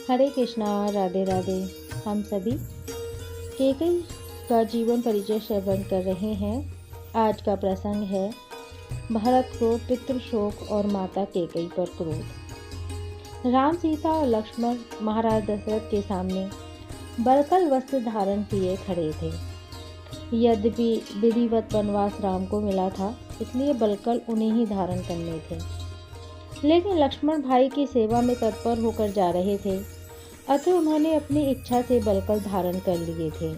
हरे कृष्णा, राधे राधे। हम सभी केकई का जीवन परिचय श्रवण कर रहे हैं। आज का प्रसंग है भरत को पितृशोक और माता केकई पर क्रोध। राम, सीता और लक्ष्मण महाराज दशरथ के सामने बरकल वस्त्र धारण किए खड़े थे। यद्यपि विधिवत वनवास राम को मिला था, इसलिए बलकल उन्हें ही धारण करने थे, लेकिन लक्ष्मण भाई की सेवा में तत्पर होकर जा रहे थे, अतः उन्होंने अपनी इच्छा से बलकल धारण कर लिए थे।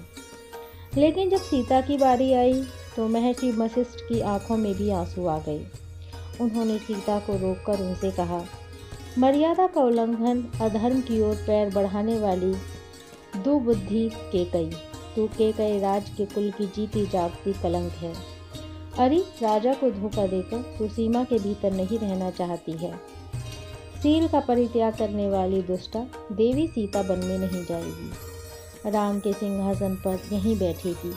लेकिन जब सीता की बारी आई तो महर्षि वशिष्ठ की आंखों में भी आंसू आ गए। उन्होंने सीता को रोककर उनसे कहा, मर्यादा का उल्लंघन, अधर्म की ओर पैर बढ़ाने वाली दुबुद्धि केकई, तू केकई राज के कुल की जीती जागती कलंक है। अरे, राजा को धोखा देकर तू सीमा के भीतर नहीं रहना चाहती है। सील का परित्याग करने वाली दुष्टा देवी सीता बन में नहीं जाएगी। राम के सिंहासन पर यहीं बैठेगी।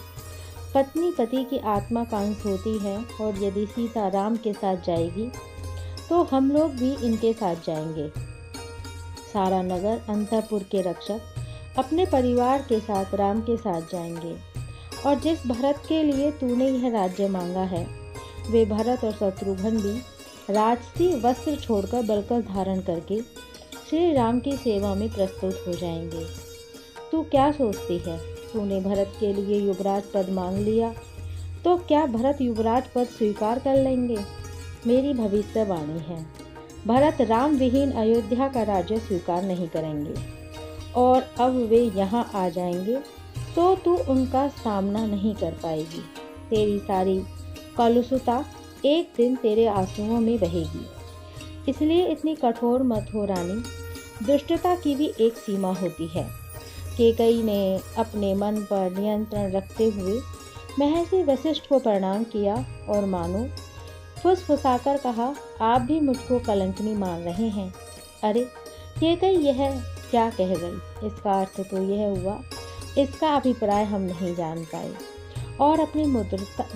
पत्नी पति की आत्मा का अंश होती है, और यदि सीता राम के साथ जाएगी तो हम लोग भी इनके साथ जाएंगे। सारा नगर अंतःपुर के रक्षक अपने परिवार के साथ राम के साथ जाएंगे, और जिस भरत के लिए तूने यह राज्य मांगा है, वे भरत और शत्रुघ्न भी राजसी वस्त्र छोड़कर बलकल धारण करके श्री राम की सेवा में प्रस्तुत हो जाएंगे। तू क्या सोचती है? तूने भरत के लिए युवराज पद मांग लिया, तो क्या भरत युवराज पद स्वीकार कर लेंगे? मेरी भविष्यवाणी है, भरत राम विहीन अयोध्या का राज्य स्वीकार नहीं करेंगे, और अब वे यहाँ आ जाएंगे तो तू उनका सामना नहीं कर पाएगी। तेरी सारी कलुषता एक दिन तेरे आंसुओं में बहेगी। इसलिए इतनी कठोर मत हो रानी, दुष्टता की भी एक सीमा होती है। केकई ने अपने मन पर नियंत्रण रखते हुए महर्षि वशिष्ठ को प्रणाम किया और मानो फुसफुसाकर कहा, आप भी मुझको कलंकिनी मान रहे हैं। अरे केकई यह क्या कह गई? इसका अर्थ तो यह हुआ, इसका अभिप्राय हम नहीं जान पाए। और अपनी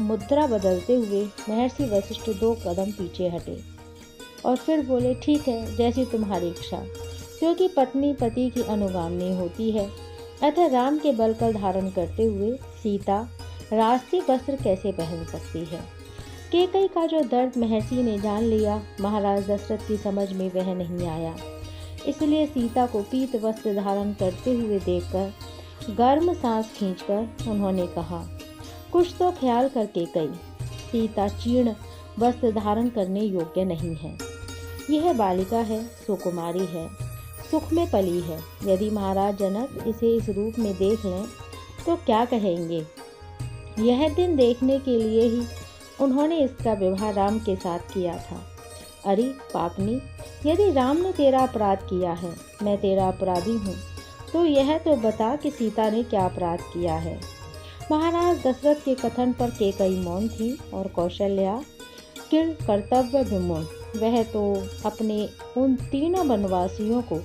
मुद्रा बदलते हुए महर्षि वशिष्ठ 2 कदम पीछे हटे और फिर बोले, ठीक है, जैसी तुम्हारी इच्छा, क्योंकि पत्नी पति की अनुगामिनी होती है। अतः राम के बलकल धारण करते हुए सीता राजसी वस्त्र कैसे पहन सकती है? केकई का जो दर्द महर्षि ने जान लिया, महाराज दशरथ की समझ में वह नहीं आया। इसलिए सीता को पीत वस्त्र धारण करते हुए देखकर गर्म सांस खींचकर उन्होंने कहा, कुछ तो ख्याल कर केकई, सीता चीर्ण वस्त्र धारण करने योग्य नहीं है। यह बालिका है, सुकुमारी है, सुख में पली है। यदि महाराज जनक इसे इस रूप में देख लें तो क्या कहेंगे? यह दिन देखने के लिए ही उन्होंने इसका विवाह राम के साथ किया था। अरे पापनी, यदि राम ने तेरा अपराध किया है, मैं तेरा अपराधी हूँ, तो यह तो बता कि सीता ने क्या अपराध किया है। महाराज दशरथ के कथन पर केकई मौन थी और कौशल्या किर कर्तव्य विमूढ़। वह तो अपने उन तीनों वनवासियों को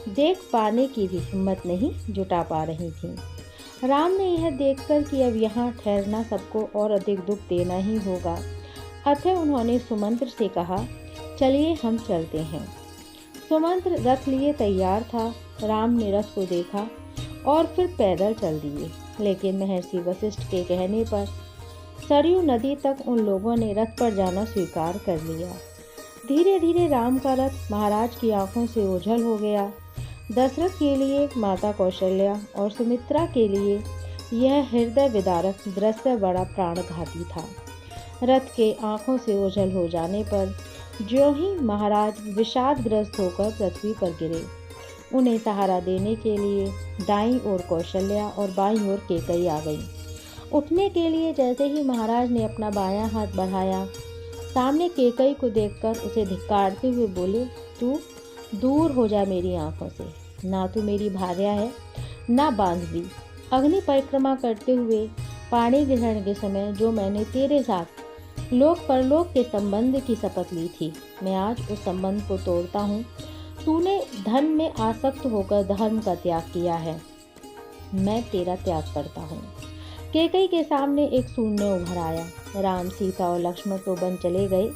देख पाने की भी हिम्मत नहीं जुटा पा रही थी। राम ने यह देखकर कि अब यहाँ ठहरना सबको और अधिक दुख देना ही होगा, अतः उन्होंने सुमंत्र से कहा, चलिए हम चलते हैं। सुमंत्र रथ लिए तैयार था। राम ने रथ को देखा और फिर पैदल चल दिए, लेकिन महर्षि वशिष्ठ के कहने पर सरयू नदी तक उन लोगों ने रथ पर जाना स्वीकार कर लिया। धीरे धीरे राम का रथ महाराज की आंखों से ओझल हो गया। दशरथ के लिए, माता कौशल्या और सुमित्रा के लिए यह हृदय विदारक दृश्य बड़ा प्राणघाती था। रथ के आंखों से ओझल हो जाने पर ज्यों ही महाराज विषादग्रस्त होकर पृथ्वी पर गिरे। उन्हें सहारा देने के लिए दाईं ओर कौशल्या और बाईं ओर केकई आ गई। उठने के लिए जैसे ही महाराज ने अपना बायां हाथ बढ़ाया, सामने केकई को देखकर उसे धिक्कारते हुए बोले, तू दूर हो जा मेरी आंखों से। ना तू मेरी भार्या है, ना बांधवी। अग्नि परिक्रमा करते हुए पाणी ग्रहण के समय जो मैंने तेरे साथ लोक परलोक के संबंध की शपथ ली थी, मैं आज उस संबंध को तोड़ता हूँ। तूने धन में आसक्त होकर धर्म का त्याग किया है, मैं तेरा त्याग करता हूँ। केकई के सामने एक शून्य उभर आया। राम, सीता और लक्ष्मण तो बन चले गए,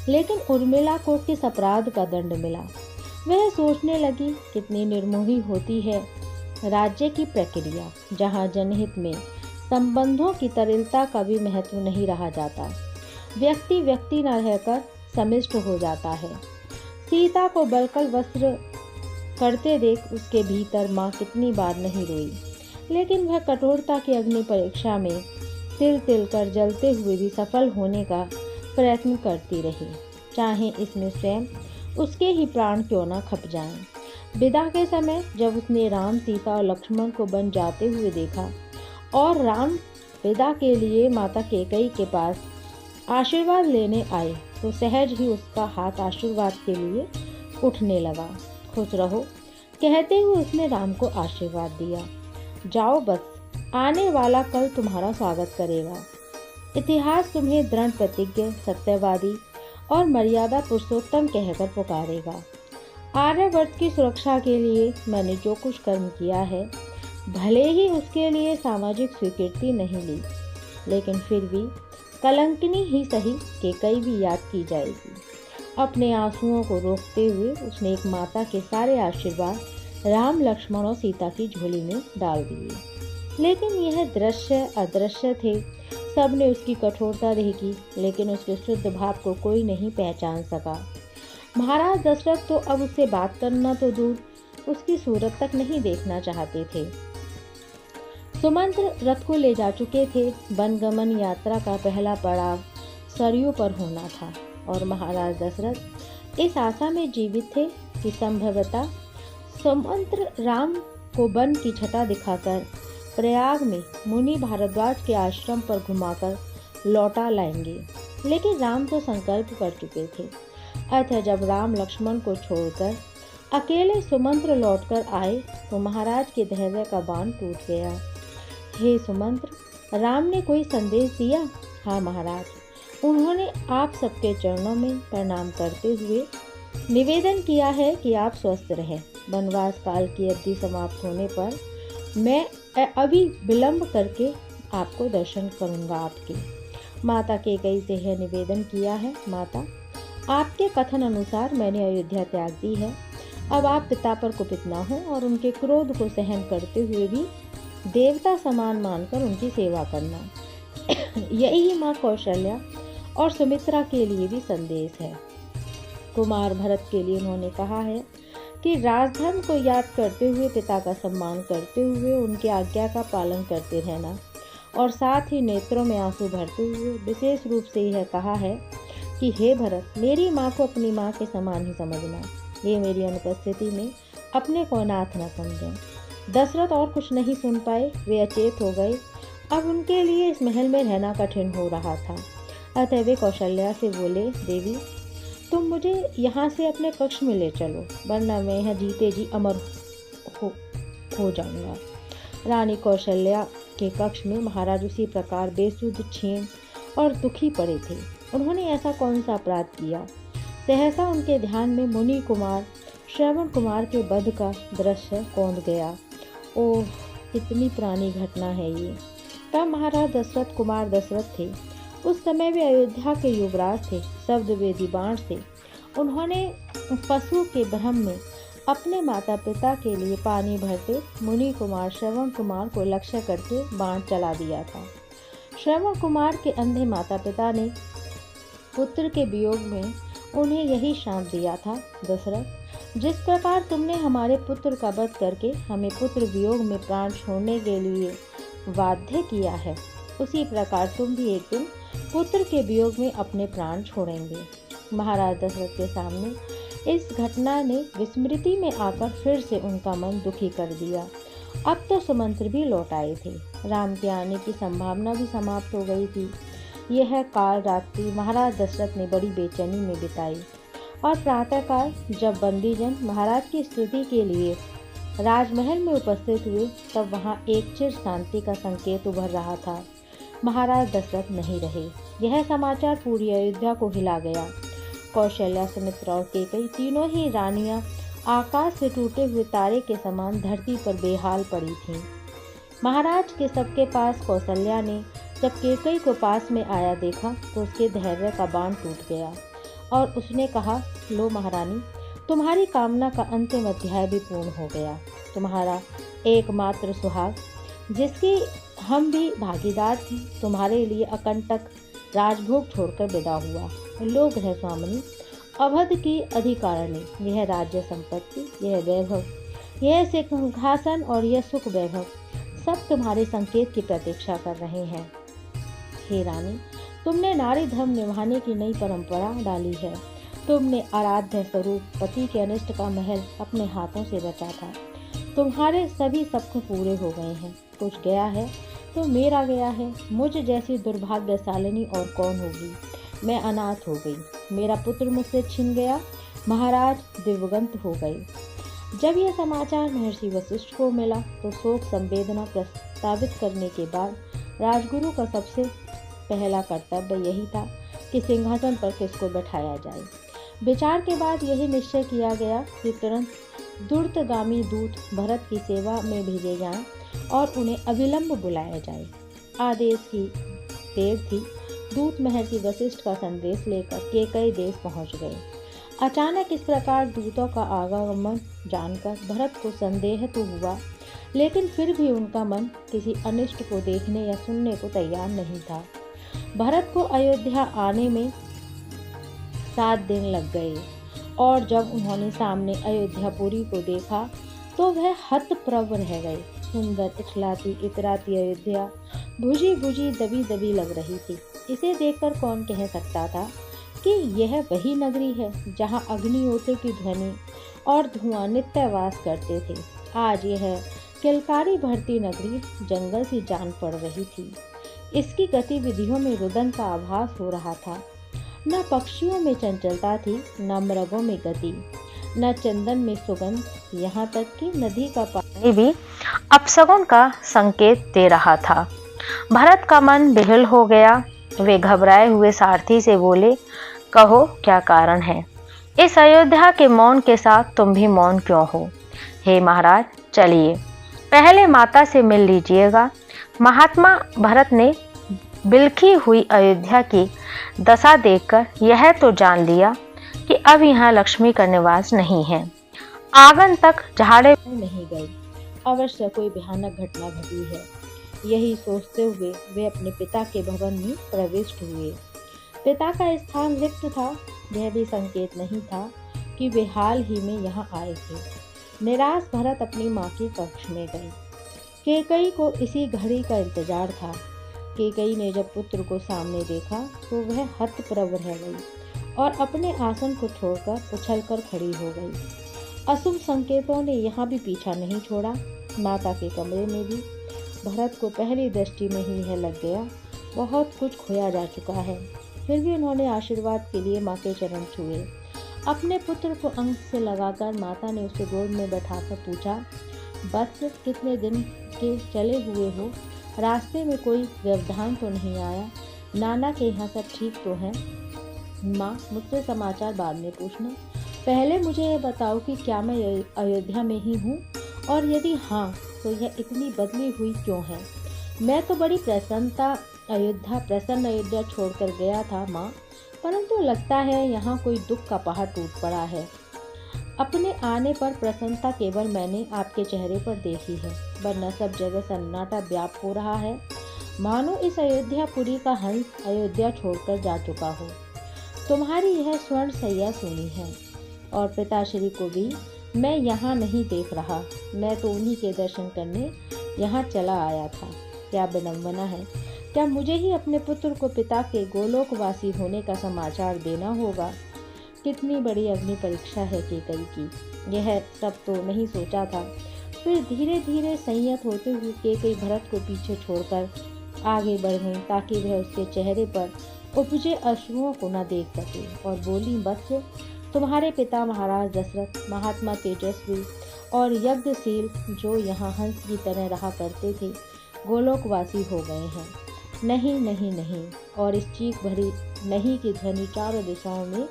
लेकिन उर्मिला को किस अपराध का दंड मिला? वह सोचने लगी, कितनी निर्मोही होती है राज्य की प्रक्रिया, जहाँ जनहित में संबंधों की तरलता का भी महत्व नहीं रहा जाता। व्यक्ति व्यक्ति न रहकर समिष्ट हो जाता है। सीता को बलकल वस्त्र करते देख उसके भीतर माँ कितनी बार नहीं रोई, लेकिन वह कठोरता की अग्नि परीक्षा में तिल तिल कर जलते हुए भी सफल होने का प्रयत्न करती रही, चाहे इसमें स्वयं उसके ही प्राण क्यों न खप जाएं। विदा के समय जब उसने राम, सीता और लक्ष्मण को बन जाते हुए देखा और राम विदा के लिए माता कैकेयी के पास आशीर्वाद लेने आए, तो सहज ही उसका हाथ आशीर्वाद के लिए उठने लगा। खुश रहो कहते हुए उसने राम को आशीर्वाद दिया। जाओ बस, आने वाला कल तुम्हारा स्वागत करेगा। इतिहास तुम्हें दृढ़ प्रतिज्ञ, सत्यवादी और मर्यादा पुरुषोत्तम कहकर पुकारेगा। आर्यवर्त की सुरक्षा के लिए मैंने जो कुछ कर्म किया है, भले ही उसके लिए सामाजिक स्वीकृति नहीं ली, लेकिन फिर भी कलंकिनी ही सही कैकेयी भी याद की जाएगी। अपने आंसुओं को रोकते हुए उसने एक माता के सारे आशीर्वाद राम, लक्ष्मण और सीता की झोली में डाल दिए। लेकिन यह दृश्य अदृश्य थे। सबने उसकी कठोरता देखी, लेकिन उसके शुद्ध भाव को कोई नहीं पहचान सका। महाराज दशरथ तो अब उससे बात करना तो दूर, उसकी सूरत तक नहीं देखना चाहते थे। सुमंत्र रथ को ले जा चुके थे। वनगमन यात्रा का पहला पड़ाव सरयू पर होना था और महाराज दशरथ इस आशा में जीवित थे कि संभवतः सुमंत्र राम को वन की छटा दिखाकर प्रयाग में मुनि भारद्वाज के आश्रम पर घुमाकर लौटा लाएंगे। लेकिन राम तो संकल्प कर चुके थे। अतः जब राम लक्ष्मण को छोड़कर अकेले सुमंत्र लौटकर आए तो महाराज के धैर्य का बांध टूट गया। हे सुमंत्र, राम ने कोई संदेश दिया? हाँ महाराज, उन्होंने आप सबके चरणों में प्रणाम करते हुए निवेदन किया है कि आप स्वस्थ रहें। वनवास काल की अवधि समाप्त होने पर मैं अभी विलंब करके आपको दर्शन करूंगा। आपके माता कैकेयी से यह निवेदन किया है। माता, आपके कथन अनुसार मैंने अयोध्या त्याग दी है। अब आप पिता पर कुपित ना हो और उनके क्रोध को सहन करते हुए भी देवता समान मानकर उनकी सेवा करना। यही माँ कौशल्या और सुमित्रा के लिए भी संदेश है। कुमार भरत के लिए उन्होंने कहा है कि राजधर्म को याद करते हुए पिता का सम्मान करते हुए उनकी आज्ञा का पालन करते रहना, और साथ ही नेत्रों में आंसू भरते हुए विशेष रूप से यह कहा है कि हे भरत, मेरी माँ को अपनी माँ के समान ही समझना। ये मेरी अनुपस्थिति में अपने को अनाथ न समझें। दशरथ और कुछ नहीं सुन पाए, वे अचेत हो गए। अब उनके लिए इस महल में रहना कठिन हो रहा था। अतः वे कौशल्या से बोले, देवी, तुम मुझे यहाँ से अपने कक्ष में ले चलो, वरना मैं यहाँ जीते जी अमर हो जाऊंगा। रानी कौशल्या के कक्ष में महाराज उसी प्रकार बेसुध, क्षीण और दुखी पड़े थे। उन्होंने ऐसा कौन सा अपराध किया? सहसा उनके ध्यान में मुनि कुमार श्रवण कुमार के वध का दृश्य कौंध गया। ओह, कितनी पुरानी घटना है ये। तब महाराज दशरथ कुमार दशरथ थे। उस समय वे अयोध्या के युवराज थे, शब्द वेदी बाण थे। उन्होंने पशु के भ्रम में अपने माता पिता के लिए पानी भरते मुनि कुमार श्रवण कुमार को लक्ष्य करके बाण चला दिया था। श्रवण कुमार के अंधे माता पिता ने पुत्र के वियोग में उन्हें यही शाप दिया था, दशरथ, जिस प्रकार तुमने हमारे पुत्र का वध करके हमें पुत्र वियोग में प्राण छोड़ने के लिए बाध्य किया है, उसी प्रकार तुम भी एक दिन पुत्र के वियोग में अपने प्राण छोड़ेंगे। महाराज दशरथ के सामने इस घटना ने विस्मृति में आकर फिर से उनका मन दुखी कर दिया। अब तो सुमंत्र भी लौट आए थे। राम के आने की संभावना भी समाप्त हो गई थी। यह काल रात्रि महाराज दशरथ ने बड़ी बेचैनी में बिताई और प्रातःकाल जब बंदीजन महाराज की स्तुति के लिए राजमहल में उपस्थित हुए, तब वहां एक चिर शांति का संकेत उभर रहा था। महाराज दशरथ नहीं रहे। यह समाचार पूरी अयोध्या को हिला गया। कौशल्या, सुमित्रा और कैकेयी तीनों ही रानियां आकाश से टूटे हुए तारे के समान धरती पर बेहाल पड़ी थीं। महाराज के सबके पास कौशल्या ने जब कैकेयी को पास में आया देखा तो उसके धैर्य का बांध टूट गया और उसने कहा, लो महारानी, तुम्हारी कामना का अंतिम अध्याय भी पूर्ण हो गया। तुम्हारा एकमात्र सुहाग, जिसकी हम भी भागीदार थे, तुम्हारे लिए अकंटक राजभोग छोड़कर विदा हुआ। लोग है स्वामिनी, अवध की अधिकारिणी, यह राज्य संपत्ति, यह वैभव, यह सिंहासन और यह सुख वैभव सब तुम्हारे संकेत की प्रतीक्षा कर रहे हैं। हे रानी, तुमने नारी धर्म निभाने की नई परंपरा डाली है। तुमने आराध्य स्वरूप पति के अनिष्ट का महल अपने हाथों से रचा था। तुम्हारे सभी सपने पूरे हो गए हैं। कुछ गया है तो मेरा गया है। मुझ जैसी दुर्भाग्यशालिनी और कौन होगी। मैं अनाथ हो गई, मेरा पुत्र मुझसे छिन गया, महाराज दिवंगत हो गए। जब यह समाचार महर्षि वशिष्ठ को मिला तो शोक संवेदना प्रस्तावित करने के बाद राजगुरु का सबसे पहला कर्तव्य यही था कि सिंहासन पर किसको बैठाया जाए। विचार के बाद यही निश्चय किया गया कि तुरंत दूरगामी दूत भरत की सेवा में भेजे जाएं और उन्हें अविलंब बुलाया जाए। आदेश की देर थी। दूत महर्षि वशिष्ठ का संदेश लेकर कैकेयी देश पहुंच गए। अचानक इस प्रकार दूतों का आगमन जानकर भरत को संदेह तो हुआ, लेकिन फिर भी उनका मन किसी अनिष्ट को देखने या सुनने को तैयार नहीं था। भरत को अयोध्या आने में 7 दिन लग गए और जब उन्होंने सामने अयोध्यापुरी को देखा तो वह हतप्रभ रह गए। सुंदर इखलाती इतराती अयोध्या भुजी भुजी दबी दबी लग रही थी। इसे देखकर कौन कह सकता था कि यह वही नगरी है जहां अग्निहोत्र की ध्वनि और धुआं नित्य वास करते थे। आज यह किलकारी भरती नगरी जंगल सी जान पड़ रही थी। इसकी गतिविधियों में रुदन का आभास हो रहा था। न पक्षियों में चंचलता थी, न मृगों में गति, न चंदन में सुगंध, यहाँ तक कि नदी का पानी भी अपशगुन का संकेत दे रहा था। भरत का मन विह्वल हो गया। वे घबराए हुए सारथी से बोले, कहो क्या कारण है? इस अयोध्या के मौन के साथ तुम भी मौन क्यों हो? हे महाराज, चलिए पहले माता से मिल लीजिएगा। महात्मा भरत ने बिलखी हुई अयोध्या की दशा देखकर यह तो जान लिया कि अब यहाँ लक्ष्मी का निवास नहीं है। आंगन तक झाड़े नहीं गए, अवश्य कोई भयानक घटना घटी है। यही सोचते हुए वे अपने पिता के भवन में प्रविष्ट हुए। पिता का स्थान रिक्त था। यह भी संकेत नहीं था कि वे हाल ही में यहाँ आए थे। निराश भरत अपनी माँ के कक्ष में गए। कैकेयी को इसी घड़ी का इंतजार था। कैकेयी ने जब पुत्र को सामने देखा तो वह हतप्रभ रह गई और अपने आसन को छोड़कर उछलकर खड़ी हो गई। अशुभ संकेतों ने यहाँ भी पीछा नहीं छोड़ा। माता के कमरे में भी भरत को पहली दृष्टि में ही यह लग गया बहुत कुछ खोया जा चुका है। फिर भी उन्होंने आशीर्वाद के लिए माँ के चरण छुए। अपने पुत्र को अंग से लगाकर माता ने उसे गोद में बैठाकर पूछा, वत्स, कितने दिन के चले हुए हो? रास्ते में कोई व्यवधान तो नहीं आया? नाना के यहाँ सब ठीक तो है? माँ, मुझसे समाचार बाद में पूछना, पहले मुझे यह बताओ कि क्या मैं अयोध्या में ही हूँ, और यदि हाँ तो यह इतनी बदली हुई क्यों है? मैं तो बड़ी प्रसन्न अयोध्या छोड़कर गया था माँ, परंतु लगता है यहाँ कोई दुख का पहाड़ टूट पड़ा है। अपने आने पर प्रसन्नता केवल मैंने आपके चेहरे पर देखी है, वरना सब जगह सन्नाटा व्याप्त हो रहा है, मानो इस अयोध्यापुरी का हंस अयोध्या छोड़कर जा चुका हो। तुम्हारी यह स्वर्ण सैया सुनी है और पिताश्री को भी मैं यहाँ नहीं देख रहा। मैं तो उन्हीं के दर्शन करने यहाँ चला आया था। क्या विडंबना है! क्या मुझे ही अपने पुत्र को पिता के गोलोकवासी होने का समाचार देना होगा? कितनी बड़ी अग्नि परीक्षा है कैकेयी की। यह सब तो नहीं सोचा था। फिर धीरे धीरे संयत होते हुए कैकेयी भरत को पीछे छोड़कर आगे बढ़ गई ताकि वह उसके चेहरे पर उपजे अश्रुओं को न देख सके, और बोली, वत्स, तुम्हारे पिता महाराज दशरथ महात्मा तेजस्वी और यज्ञशील जो यहाँ हंस की तरह रहा करते थे, गोलोकवासी हो गए हैं। नहीं नहीं नहीं, और इस चीख भरी नहीं की ध्वनि चारों दिशाओं में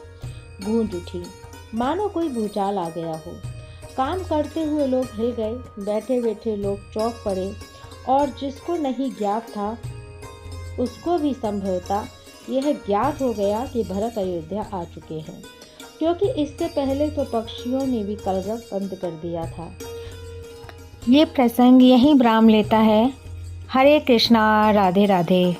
गूंज उठी, मानो कोई भूचाल आ गया हो। काम करते हुए लोग हिल गए, बैठे बैठे लोग चौंक पड़े, और जिसको नहीं ज्ञात था उसको भी संभवतः यह ज्ञात हो गया कि भरत अयोध्या आ चुके हैं। क्योंकि इससे पहले तो पक्षियों ने भी कलरव बंद कर दिया था। ये प्रसंग यहीं विराम लेता है। हरे कृष्णा, राधे राधे।